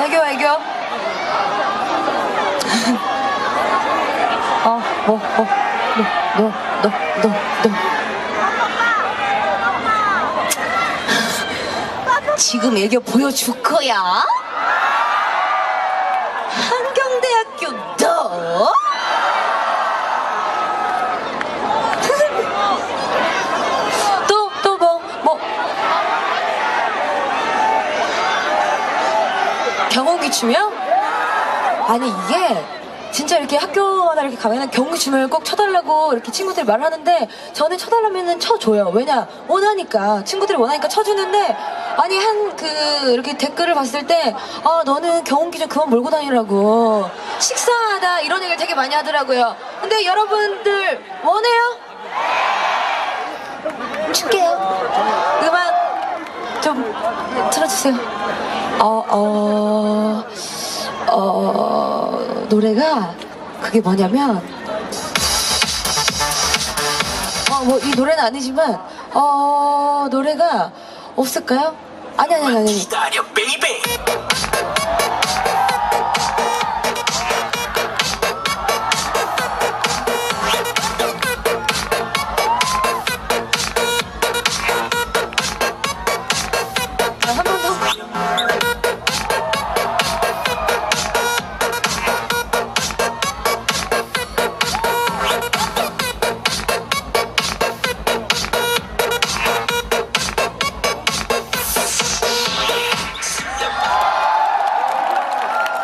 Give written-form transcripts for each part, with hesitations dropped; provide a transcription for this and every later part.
애교. 너. 지금 애교 보여줄 거야? 한경대학교 너? 또 뭐? 경운기 춤이요? 아니 이게 진짜 이렇게 학교마다 이렇게 가면은 경운기 춤을 꼭 춰달라고 이렇게 친구들이 말을 하는데 저는 춰달라면은 춰줘요. 왜냐? 원하니까 친구들이 원하니까 춰주는데 아니 이렇게 댓글을 봤을 때 너는 경운기 좀 그만 몰고 다니라고 식상하다 이런 얘기를 되게 많이 하더라고요. 근데 여러분들 원해요? 줄게요. 음악 좀 틀어주세요. 노래가 그게 뭐냐면 뭐 이 노래는 아니지만 노래가 없을까요? 아니. 기다려 베이베. 한 번 더.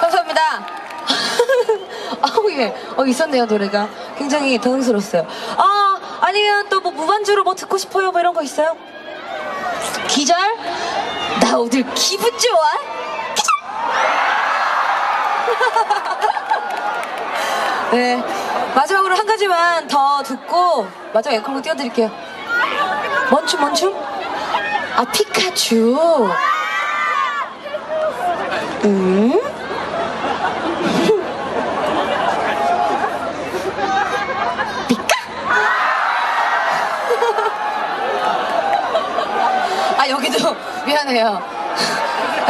감사합니다. 예. 있었네요, 노래가. 굉장히 당황스러웠어요. 아니면 또 뭐 무반주로 뭐 듣고 싶어요? 뭐 이런 거 있어요? 기절? 나 오늘 기분 좋아? 기절! 네. 마지막으로 한 가지만 더 듣고 마지막 앵콜로 띄워드릴게요. 뭔 춤? 피카츄. 여기도 미안해요.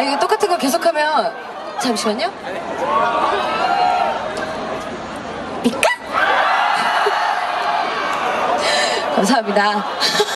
이게 똑같은 거 계속하면 잠시만요. 삐까? 감사합니다.